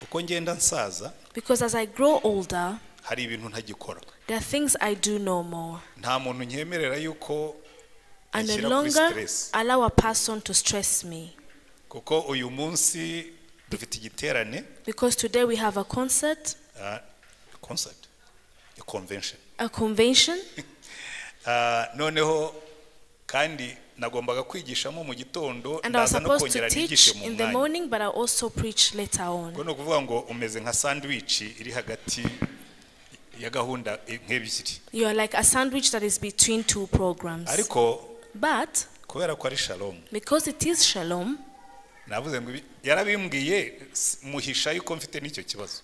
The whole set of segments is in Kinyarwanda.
uko ngenda nsaza Because as I grow older, hari ibintu ntagikora. there are things I do no more. Nta muntu nyemerera yuko I no anshyira kuri longer stress. allow a person to stress me. Kuko uyu munsi dufite igiterane, Because today we have a concert, a convention. a convention, Noneho kandi nagombaga kwigishamo mu gitondo, and I was ndaza no supposed to kongera teach nigishe mu in the mwanya. morning, but I also preach later on. Ubwo ni ukuvuga ngo umeze nka sandwich iri hagati ya gahunda nk'ebyiri. You are like a sandwich that is between two programs. Ariko But kubera ko ari Shalom, because it is Shalom, navuze ngo yarabimbwiye muhisha yuko mfite n'icyo kibazo.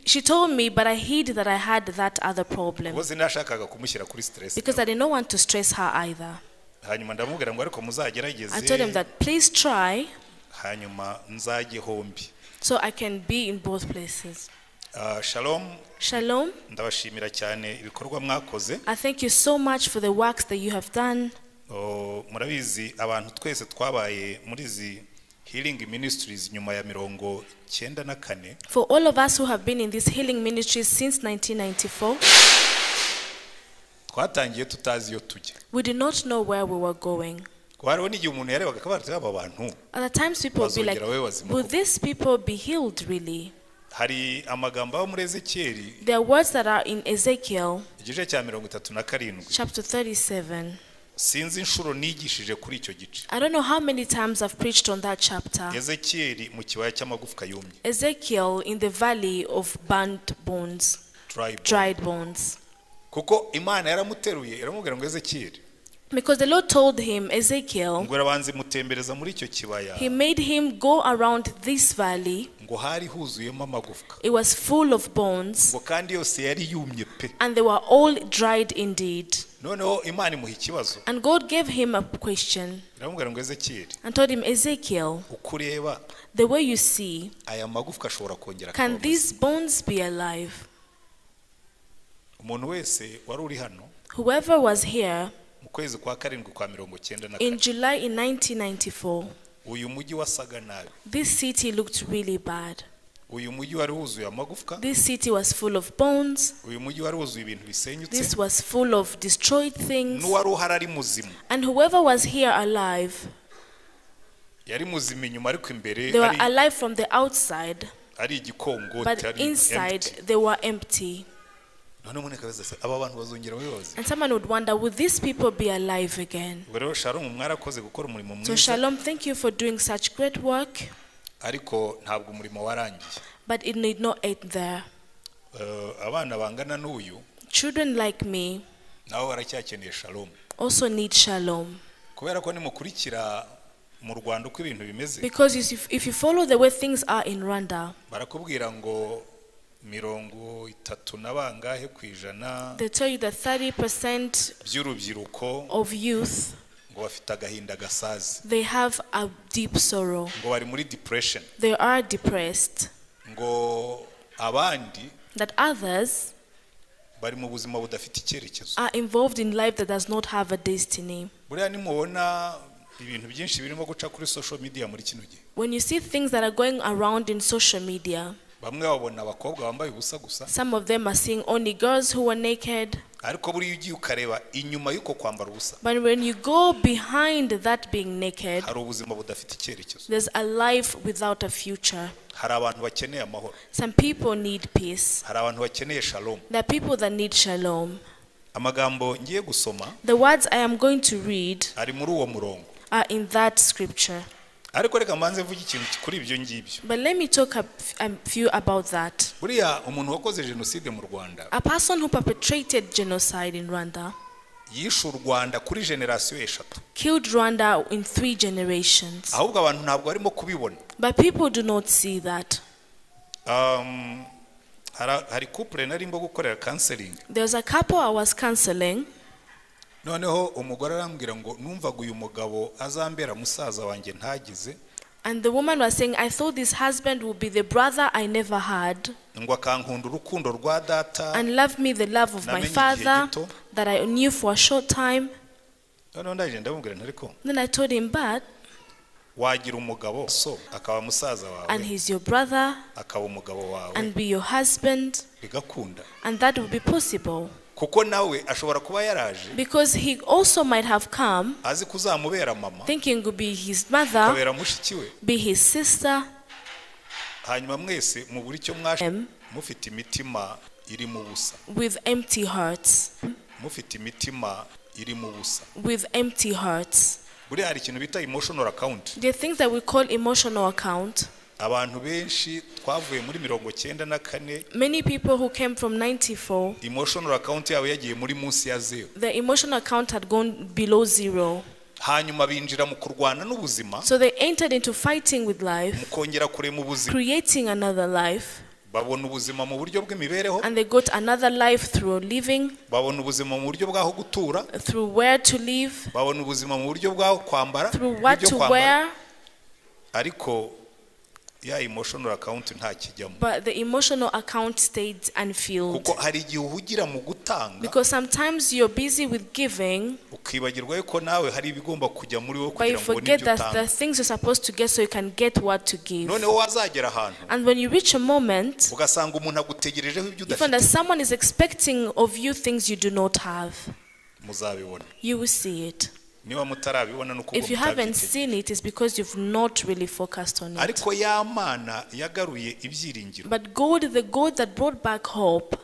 she told me, but I hid that I had that other problem. Ubwo sinashakaga kumushyira kuri stress. Because I did not want to stress her either. Hanyuma ndamubwira ngo ariko I muzagerageze, told him that please try hanyuma nzajye hombi. so I can be in both places. Shalom, Shalom. ndabashimira cyane ibikorwa mwakoze. I thank you so much for the works that you have done. Murabizi abantu twese twabaye muri izi healing ministries nyuma ya 1994. For all of us who have been in these healing ministries since 1994, twatangiye tutazi iyo tujya. we did not know where we were going. Hariho n'igihe umuntu yarebaga akabarira aba bantu. At the times people would be like, will these people be healed really? Hari amagambo aba muri Ezekieli There are words that are in Ezekiel igice cya 37 chapter 37. sinzi inshuro nigishije kuri icyo gice. I don't know how many times I've preached on that chapter. Ezekieli mu kibaya cy'amagufwa yumye, Ezekiel in the valley of burnt bones, dried bones. kuko Imana yaramuteruye iramubwira ngo Ezekieli, Because the Lord told him, Ezekiel, ngo arabanze mutembereza muri icyo kibaya, he made him go around this valley. ngo hari huzuyemo amagufwa, It was full of bones, ngo kandi yose yari yumye pe. and they were all dried indeed. Noneho Imana imuha ikibazo, And God gave him a question iramubwira ngo Ezekieli, and told him, Ezekiel, ukureba the way you see, aya magufwa ashobora kongera can kuba these bones be alive? umuntu wese wari uri hano Whoever was here mu kwezi kwa karindwi kwa 94, in July in 1994, uyu mujyi wasaga nabi, this city looked really bad. uyu mujyi wari wuzuye amagufwa, This city was full of bones. uyu mujyi wari wuzuye ibintu bisenyutse, This was full of destroyed things. n'uwari uhari ari muzima, And whoever was here alive, yari muzima inyuma ariko imbere they were alive from the outside, ari igikongo, but inside they were empty. none umuntu akabaza se aba bantu bazongera bayoze. And someone would wonder, would these people be alive again? Ubwo rero Shalom mwarakoze gukora umurimo So mwiza, Shalom, thank you for doing such great work, ariko ntabwo umurimo warangiye. but it need not end there. Abana bangana n'uyu Children like me nabo baracyakeneye Shalom, also need Shalom. kubera ko nimukurikira mu Rwanda uko ibintu bimeze, Because if you follow the way things are in Rwanda, barakubwira ngo 30 na bangahe kwijana they tell you that 30% by'urubyiruko of youth, ngo bafite agahinda gasazi, they have a deep sorrow. ngo bari muri depression, They are depressed. ngo abandi That others bari mu buzima budafite icyerekezo. are involved in life that does not have a destiny. Buriya nimubona ibintu byinshi birimo guca kuri social media muri kino gihe, When you see things that are going around in social media, bamwe babona abakobwa bambaye ubusa gusa, some of them are seeing only girls who are naked. ariko buriya ugiye ukareba inyuma y'uko kwambara ubusa, But when you go behind that being naked, hari ubuzima budafite icyerekezo, there's a life without a future. hari abantu bakeneye amahoro, Some people need peace. hari abantu bakeneye Shalom. There are people that need Shalom. Amagambo ngiye gusoma The words I am going to read ari muri uwo murongo, are in that scripture. ariko reka mbanze mvuge ikintu kuri ibyo ngibyo. But let me talk a few about that. Buriya umuntu wakoze jenoside mu Rwanda, A person who perpetrated genocide in Rwanda yishe u Rwanda kuri generasiyo 3, killed Rwanda in 3 generations. ahubwo abantu ntabwo barimo kubibona. But people do not see that. Hari couple narimo gukorera counseling, There's a couple I was counseling, noneho umugore arambwira ngo numvaga uyu mugabo azambera musaza wanjye ntagize, and the woman was saying, I thought this husband would be the brother I never had, ngo akankunda urukundo rwa data, and love me the love of my father that I knew for a short time. noneho ndaje ndamubwira nti ariko Then I told him, but wagira umugabo so akaba musaza wawe and he's your brother akaba umugabo wawe and be your husband, bigakunda and that would be possible. kuko nawe ashobora kuba yaraje Because he also might have come azi kuzamubera mama thinking to be his mother, akabera mushiki we be his sister, hanyuma mwese mu buri cyo mufite imitima iri mu busa with empty hearts. mufite imitima iri mu busa With empty hearts. buri hari ikintu bita emotional account. There are things that we call emotional account. abantu benshi twavuye muri 94 Many people who came from 94, emotional account yabo yagiye muri munsi ya zero. the emotional account had gone below zero. hanyuma binjira mu kurwana n'ubuzima So they entered into fighting with life, mukongera kurema ubuzima creating another life, babona ubuzima mu buryo bw'imibereho and they got another life through living, babona ubuzima mu buryo bwaho gutura through where to live, babona ubuzima mu buryo bwaho kwambara through what to wear, ariko ya emotional account nta kijyamo but the emotional account stayed unfilled. kuko hari igihe uhugira mu gutanga Because sometimes you're busy with giving, ukibagirwa yuko nawe hari ibigomba kujya muri wowe but you kugira ngo forget nibyo that the utanga things you're supposed to get so you can get what to give. noneho wazagera ahantu And when you reach a moment, ugasanga umuntu agutegerejeho ibyo you find that udafite someone is expecting of you things you do not have. muzabibona You will see it. niba mutarabibona nuko If you haven't seen it, it's because you've not really focused on it. ariko ya mana yagaruye ibyiringiro But God, the God that brought back hope,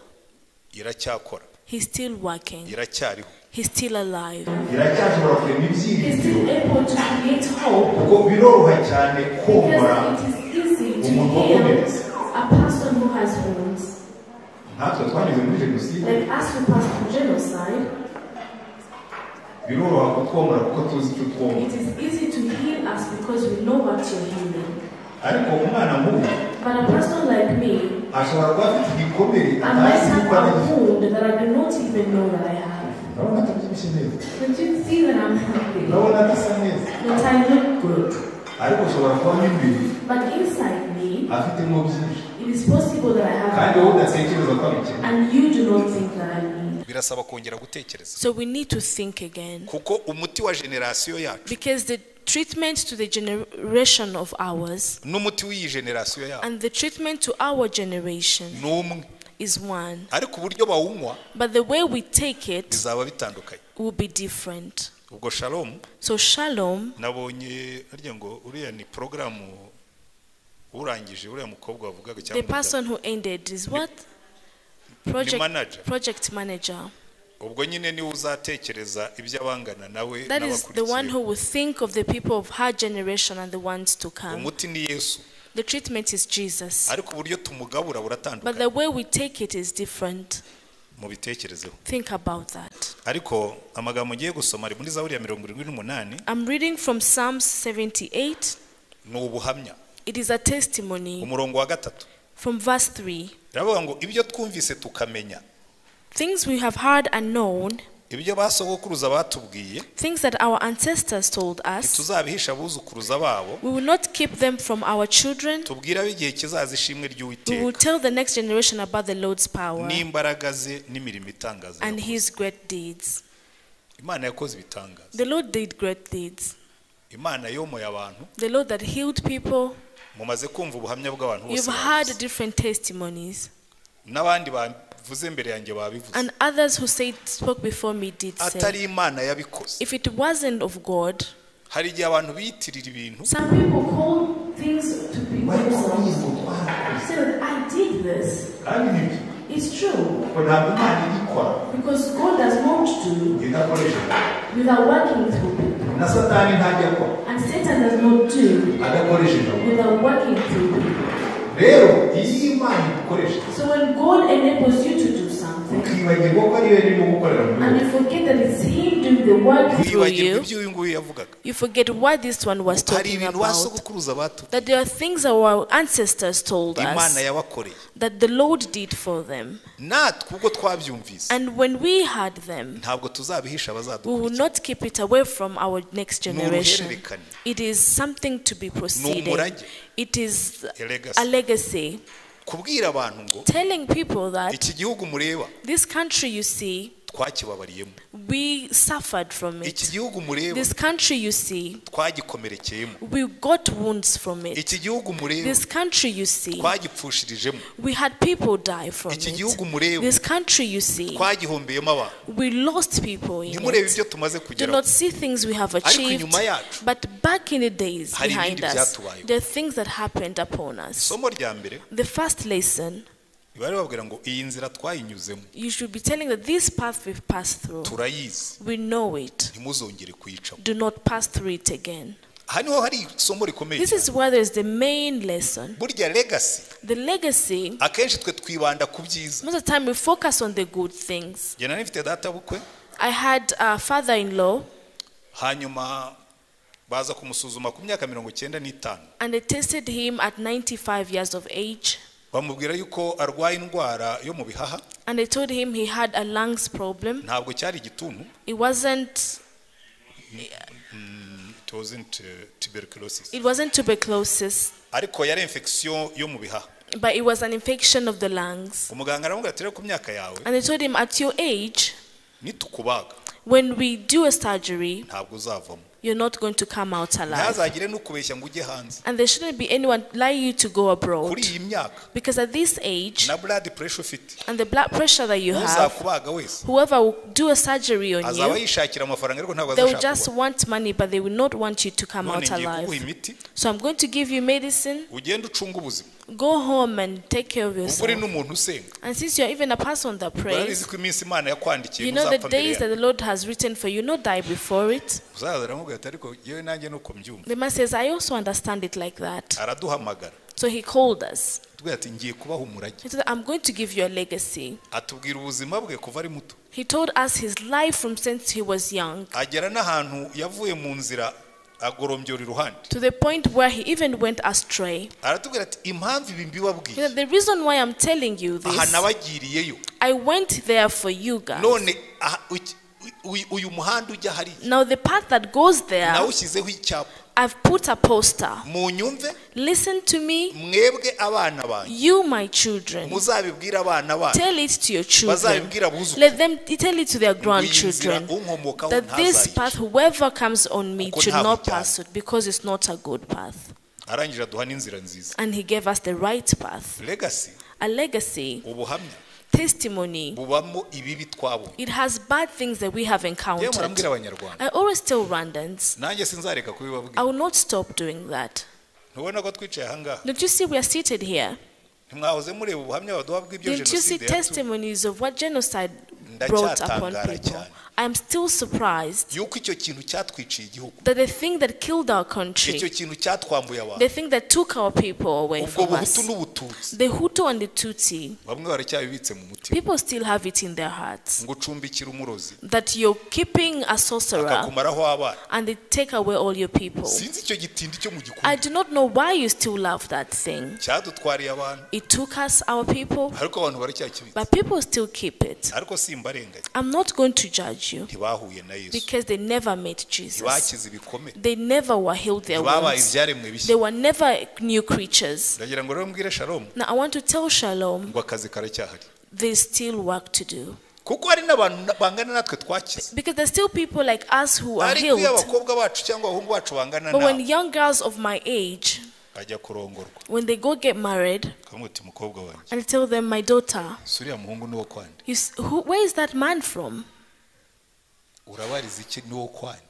iracyakora He's still working. iracyariho He's still alive. iracyashobora kurema He's ibyiringiro still able to create hope. kuko biroroha cyane komora Because it is easy to umuntu heal wakomeretse a person who has wounds. natwe twanyuze muri jenoside Like us who passed through genocide, biroroha kutwomora kuko tuzi icyo twomora it is easy to heal us because we know what you're healing. ariko umwana mubi But a person like me, ashobora kuba afite igikomere I might atazi have yuko a ari wound that I do not even know that I have. urabona atabyibushye neza But you see that I'm healthy, urabona adasa neza that I look good. ariko ushobora kuba mo imbere But inside me, afitemo byinshi it is possible that I kandi have, wowe udatekereza ko abikene and you do not think that I need. birasaba kongera gutekereza So we need to think again. kuko umuti wa generasiyo yacu Because the treatment to the generation of ours n'umuti w'iyi generasiyo yacu and the treatment to our generation ni umwe is one. ariko uburyo bawunywa But the way we take it bizaba bitandukanye will be different. ubwo shalom So shalom, nabonye harya ngo uriya ni porogaramu urangije uriya mukobwa wavugaga the cyangwa person who ended is what? manager. Project manager. ubwo nyine niwe uzatekereza iby'abangana nawe That is the one n'abakurikiye who will think of the people of her generation and the ones to come. umuti ni yesu The treatment is Jesus. ariko uburyo tumugabura But buratandukanye the way we take it is different. mubitekerezeho Think about that. ariko amagambo ngiye gusoma ari muri zaburi ya 78 I'm reading from Psalms 78. ni ubuhamya It is a testimony umurongo wa 3 from verse 3. biravuga ngo ibyo twumvise tukamenya Things we have heard and known, ibyo basogokuruza batubwiye things that our ancestors told us, tuzabihisha abuzukuruza babo we will not keep them from our children. tubwira abigihe kizaza ishimwe We will ry'Uwiteka tell the next generation about the Lord's power n'imbaraga ze n'imirimo itangaza and yakoze. his great deeds. imana yakoze ibitangaza The Lord did great deeds. imana yomoye abantu The Lord that healed people. mumaze kumva ubuhamya bw'abantu bose You've heard bavuze. different testimonies. n'abandi bavuze mbere yanjye babivuze And others who spoke before me did say, atari imana yabikoze if it wasn't of God, hari igihe abantu biyitirira ibintu some people call things to be bari themselves. kubaho ngo twarakoze Say that I did this. kandi nibyo It's true. ngo ntabwo imana igikora Because God does not do idakoresheje without working through people. na satani ntajya akora And Satan does not do adakoresheje abo without working through people. rero iyo imana igukoresha So when God enables you to do something, ukibagirwa ko ari we urimo gukorera muri and wowe you forget that it's Him doing the work through wibagirwa you, ibyo uyu nguyu yavugaga you forget what this one was hari talking ibintu about. basogokuruza batubwiye That there are things our ancestors told imana us yabakoreye that the Lord did for them. natwe ubwo twabyumvise And when we heard them, ntabwo tuzabihisha we will abazadukurikira not keep it away from our next generation. uruhererekane. It is something to be proceeded. umurage. It is A legacy. a legacy. kubwira abantu ngo Telling people that iki gihugu mureba this country you see, twakibabariyemo. We suffered from Iki it. gihugu mureba This country you see, twagikomerekeyemo. we got wounds from it. Iki gihugu mureba This country you see, twagipfushirijemo. we had people die from Iki it. gihugu mureba This country you see, twagihombeyemo abantu. we lost people in Ntimurebe it. ibyo tumaze Do kugeraho. not see things we have Ariko achieved, inyuma yacu but back in the days hari behind ibindi us, byatubayeho. there are things that happened upon us. Isomo rya mbere The first lesson, bari babwira ngo iyi nzira twayinyuzemo you should be telling that this path we've passed through, turayizi, we know it. ntimuzongere kuyicamo. Do not pass through it again. Aha niho hari isomo rikomeye This cyane. is where there is the main lesson. Burya legacy The legacy, akenshi twe twibanda ku byiza. most of the time we focus on the good things. Jye nari mfite data bukwe, I had a father-in-law, hanyuma baza kumusuzuma ku myaka 95, and they tested him at 95 years of age, bamubwira yuko arwaye indwara yo mu bihaha. and they told him he had a lungs problem. Ntabwo cyari igituntu, It wasn't it wasn't tuberculosis, tuberculosis, ariko yari infection yo mu bihaha. but it was an infection of the lungs. Umuganga aramubwira ati rero ku myaka yawe And they told him, at your age, nitukubaga when we do a surgery, ntabwo uzavamo. you're not going to come out alive. Ntihazagire n'ukubeshya ngo ujye hanze. And there shouldn't be anyone lying you to go abroad. Kuri iyi myaka Because at this age, na blood pressure ufite, and the blood pressure that you have, uzakubaga wese whoever will do a surgery on azaba you, yishakira amafaranga ariko ntabwo they will azashaka just kubaho. want money, but they will not want you to come None out ngiye kuguha alive. imiti So I'm going to give you medicine. ugende ucunga ubuzima. Go home and take care of Ubwo uri yourself. n'umuntu usenga, And since you're even a person that urabizi prays, ko iminsi Imana yakwandikiye you know the ntuzapfa mbere days that yayo. the Lord has written for you, not die before it. Uzaza aramubwira ati ariko yewe nanjye nuko mbyumva. The man says, I also understand it like that. Araduhamagara So he called us. tubwira ati ngiye kubaha umurage. He said, I'm going to give you a legacy. Atubwira ubuzima bwe kuva ari muto, He told us his life from since he was young, agera n'ahantu yavuye mu nzira agorombyora iruhande. to the point where he even went astray. Aratubwira ati impamvu ibi He mbibabwiye, said, the reason why I'm telling you aha this, nabagiriyeyo, I went there for you guys. none uyu muhanda ujya hariya Now the path that goes there, nawushyizeho icyapa, I've put a poster. munyumve Listen to me, mwebwe abana banyu, you my children. muzabibwira abana banyu, Tell it to your children. bazabibwira abuzukuru, Let them tell it to their ngo iyi nzira grandchildren. unkomokaho That this path, ntazayica. whoever comes on me Kuko should ntabwo not ijyana. pass it, because it's not a good path. Arangije aduha n'inzira nziza. And he gave us the right path. Legacy, A legacy, ubuhamya testimony. bubamo ibibi twabonye. It has bad things that we have Yewe encountered. murambwira abanyarwanda, I always tell Rwandans, nanjye sinzareka I kubibabwira. will not stop doing that. Ntubona ko twicaye ahangaha, Don't you see we are seated here? ntimwahoze mureba ubuhamya baduha bw'ibyo Didn't you see jenoside yatu, testimonies of what genocide brought upon ndacyatangara people? cyane I'm still surprised yuko icyo kintu cyatwiciye igihugu, that the thing that killed our icyo country, kintu cyatwambuye abantu, the thing that took our people away ubwo from buhutu us, n'ubututsi, the Hutu and the Tutsi, bamwe baracyabibitse mu mutima, people still have it in their hearts. ngo ucumbikire umurozi That you're keeping a sorcerer akakumaraho abana. and they take away all your people. Sinzi icyo gitindi cyo mu I gikundi do not know why you still love that thing. cyadutwariye abantu, It took us, our people, ariko abantu baracyakibitse. but people still keep it. Ariko simbarenganya, I'm not going to judge you ntibahuye na Yesu, because they never met Jesus. ntibakize ibikomere, They never were healed their ntibabaye wounds. ibyaremwe They bishya. were never new creatures. Ndagira ngo rero mbwire Shalom Now I want to tell Shalom, ngo akazi karacyahari, there's still work to do. kuko hari n'abantu bangana natwe twakize. Because there's still people like us who are Ariko iyo healed. abakobwa bacu cyangwa abahungu bacu bangana But when nawe young girls of my age, bajya kurongorwa, when they go get married, ukamuti mukobwa wanjye, and I tell them, my daughter, si uriya muhungu ni uwo kwande, where is that man from? urabariza iki ni uwo kwande,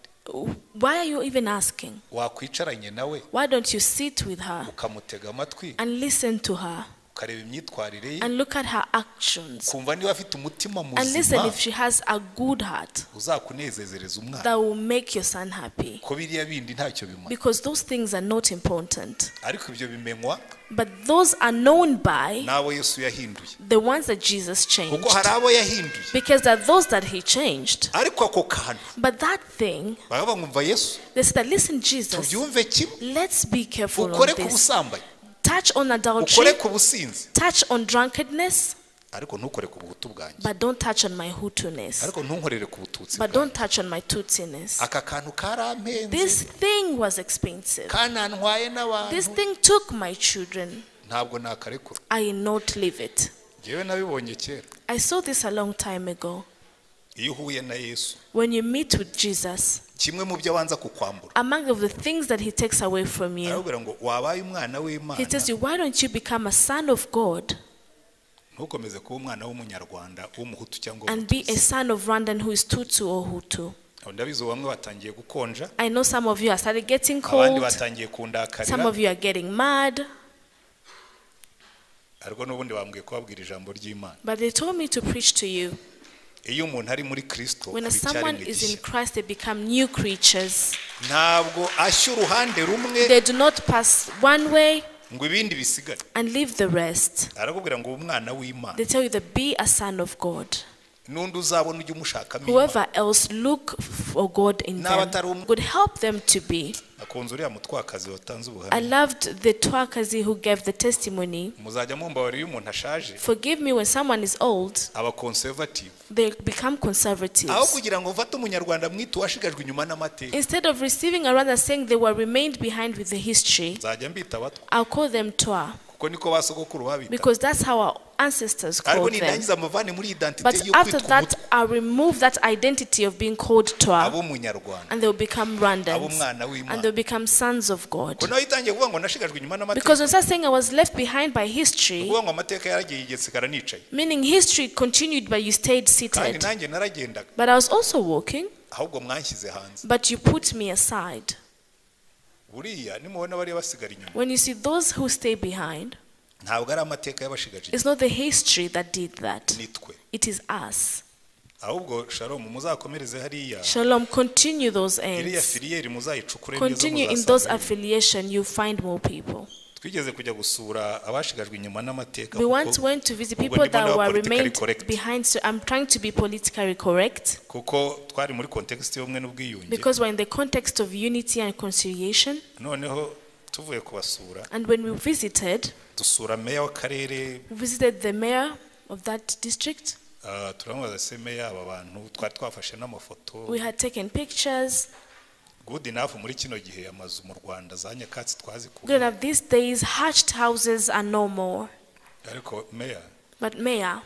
Why are you even asking? wakwicaranye nawe Why don't you sit with her ukamutega amatwi and listen to her ukareba imyitwarire ye, and look at her actions kumva niba afite umutima and listen muzima if she has a good heart uzakunezezereza umwana, that will make your son happy? ko biriya bindi ntacyo bimara. Because those things are not important. Ariko ibyo bimenywa But those are known by n'abo Yesu yahinduye, the ones that Jesus changed. kuko hari abo yahinduye, Because there are those that he changed. ariko ako kantu But that thing, baba bamwumva Yesu, they said, listen, Jesus, tubyumve kimwe, let's be careful on ukore ku this. busambanyi, Touch on ukore adultery, ku businzi, touch on drunkenness, ariko ntukore ku buhutu bwanjye, but don't touch on my Hutuness. ariko ntunkorere ku bututsi But bwanjye. don't touch on my Tutsiness. Aka kantu karampenze, This thing was expensive. kanantwaye This n'abantu, thing took my children. ntabwo nakarekura. I will not leave it. Njyewe nabibonye kera, I saw this a long time ago. iyo uhuye na Yesu when you meet with Jesus, kimwe mu byo abanza kukwambura among of the things that he takes away from you, arabwira ngo wabaye umwana he w'Imana tells you, why don't you become a son of God ntukomeze kuba umwana w'umunyarwanda w'umuhutu cyangwa and be a son of Rwandan who is Tutsi or Hutu? ndabizi bamwe batangiye gukonja I know some of you are started getting abandi cold, batangiye some kundakarira of you are getting mad, ariko n'ubundi bambwiye kubabwira ijambo ry'Imana but they told me to preach to you. iyo umuntu ari muri Kristo When aba someone icyaremwe is in gishya. Christ, they become new creatures. ntabwo ashya uruhande rumwe They do not pass one way ngo ibindi bisigare and leave the rest. arakubwira ngo umwana w'Imana They tell you that be a son of God. n'undi uzabona ujya umushakamo Whoever else, look for God in them. Would help them to be. akunze uriya mutwakazi watanze I ubuhamya loved the Twakazi who gave the testimony. muzajya mumbabarira iyo umuntu ashaje Forgive me, when someone is old, aba conservative they become aho conservatives. kugira ngo mfate umunyarwanda mwite uwashigajwe inyuma n'amateka Instead of receiving a rather saying they were remained behind with the history, nzajya mbita abatwa I'll call them Twa, kuko niko basogokuru babita because that's how our ancestors ariko called them. nindangiza amuvane muri But identite yo after kwitwa that, umutwe I'll remove that identity of being called Twa, abo umunyarwanda and they'll become abo Rwandans, umwana and w'Imana they'll become sons of God. ko nawe itangiye kuvuga ngo nashigajwe inyuma n'amateka Because when I start saying I was left behind by history, kuvuga ngo amateka yaragiye yigetsekara nicaye meaning history continued but you stayed kandi seated. nanjye naragendaga But I was also walking, ahubwo mwanshyize hanze but you put me aside. buriya nimubona bariya basigara inyuma When you see those who stay behind, ntabwo ari amateka y'abashigaje it's not the history that did that. nitwe It is us. ahubwo Shalom muzakomereze hariya Shalom, continue those iriya ends. filiyeri muzayicukure neza Continue in those muzasanga affiliation, you find more people. twigeze kujya gusura abashigajwe inyuma n'amateka We kuko- once went to visit ubwo people ndimo that ndaba were politically remained correct. behind. So I'm trying to be politically correct kuko twari muri context y'ubumwe n'ubwiyunge because we're in the context of unity and conciliation. noneho tuvuye kubasura And when we visited, dusura meya w'akarere we visited the mayor of that district. turamubaza se meya aba bantu twari twafashe n'amafoto We had taken pictures. good enough muri kino gihe amazu mu Rwanda za nyakatsi Good twazikuye enough, these days, hatched houses are no more. ariko meya But mayor,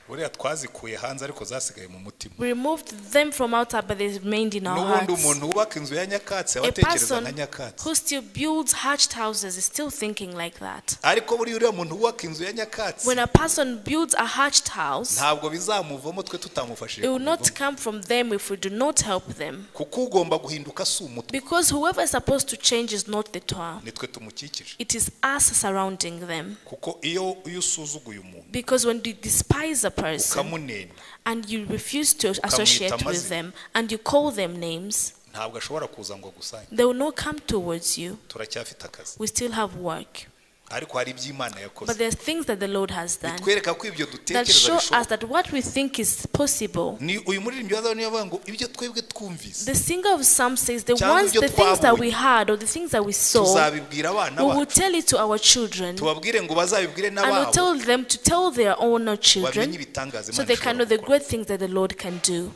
buriya twazikuye hanze ariko zasigaye mu mutima we removed them from outside, but they remained in our n'ubundi hearts. umuntu wubaka inzu ya nyakatsi aba A atekereza person nka nyakatsi who still builds hatched houses is still thinking like that. ariko buriya uriya muntu wubaka inzu ya nyakatsi When a person builds a hatched house, ntabwo bizamuvamo twe tutamufashije it will not kumuvamo. come from them if we do not help them. kuko ugomba guhinduka si umutwe Because whoever is supposed to change is not the Torah. nitwe tumukikije It is us surrounding them. kuko iyo usuzuguye umuntu Because when you despise a person ukamunena and you refuse to associate with amazina. them and you call them names, ntabwo ashobora kuza ngo agusange they will not come towards you. turacyafite akazi We still have work. ariko hari ibyo Imana But yakoze there are things that the Lord has done bitwereka ko ibyo that dutekereza show us bishoboka that what we think is possible. ni uyu muririmbyi wazaho niyo avuga ngo ibyo twebwe twumvise The singer of Psalm says the Cyangwa ones, ibyo the things that twabonye. we heard or the things that we saw, tuzabibwira abana we will bacu tell it to our children tubabwire ngo bazabibwire and we'll n'ababo tell them to tell their own bamenye children ibitangaza so Imana they can know ishobora the gukora great things that the Lord can do.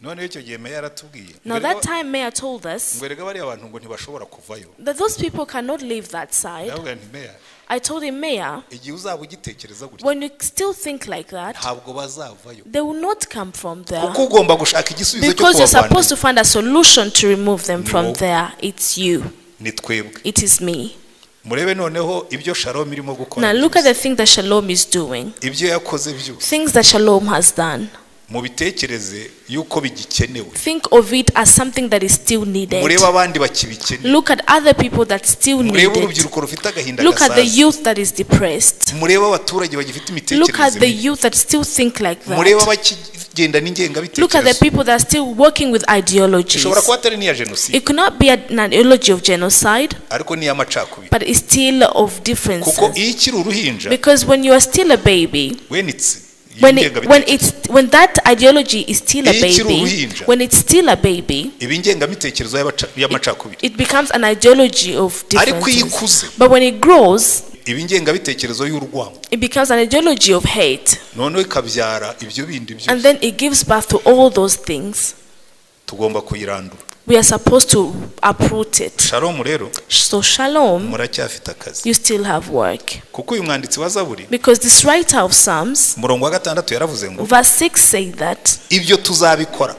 noneho icyo gihe meya yaratubwiye Now that time Mayor told us ngo erega bariya bantu ngo ntibashobora kuvayo that those people cannot leave that side. ndavuga nti meya I told him, Mayor, igihe uzaba ugitekereza gutya when you still think like that, ntabwo bazavayo they will not come from there. kuko ugomba gushaka igisubizo cyo Because you're supposed to kubavana find a solution to remove them from No. there. It's you. ni twebwe It is me. murebe noneho ibyo Shalom irimo Now gukora look at byose. the thing that Shalom is doing. ibyo yakoze byose Things that Shalom has done. mubitekereze yuko bigikenewe Think of it as something that is still needed. murebe abandi bakibikeneye Look at other people that still need murebe it. urubyiruko rufite agahinda Look at the gasaza youth that is depressed. murebe abaturage bagifite Look at imitekerereze the mibi youth that still think like murebe that. abakigenda Look at the n'ingengabitekerezo people that are still working with ideologies. ishobora kuba atari n'iya jenoside It could not be an ideology of genocide, ariko n'iy'amacakubiri but it's still of kuko differences. iyo ikiri uruhinja Because when you are still a baby, wenitse when that ideology is still a Iyo ikiri baby, uruhinja. when it's still a baby, iba ingengabitekerezo y'amacakubiri it becomes an ideology of ariko iyo differences. ikuze But when it grows, iba ingengabitekerezo y'urwango it becomes an ideology of hate. noneho ikabyara ibyo bindi And byose then it gives birth to all those things. tugomba kuyirandura we are supposed to uproot it. Shalom rero So shalom, muracyafite akazi you still have work. kuko uyu mwanditsi wa Zaburi Because this writer of Psalms, umurongo wa 6 yaravuze ngo verse 6 say that, ibyo tuzabikora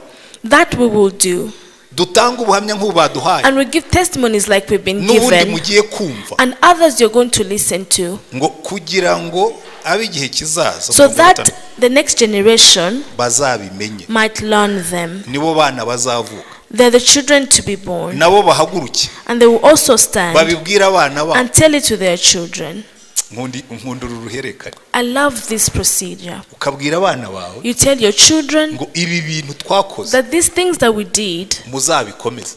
that we will do. dutanga ubuhamya nk'ubu baduhaye And we give testimonies like we've been n'ubundi given. mugiye kumva And others you're going to listen to. ngo kugira ngo abigihe kizaza So that the next generation bazabimenye might learn them. nibo bana bazavuka They're the children to be born. nabo bahaguruke And they will also stand babibwira abana babo and tell it to their children. nkundura uruherekane I love this procedure. ukabwira abana bawe You tell your children ngo ibi bintu twakoze that these things that we did, muzabikomeze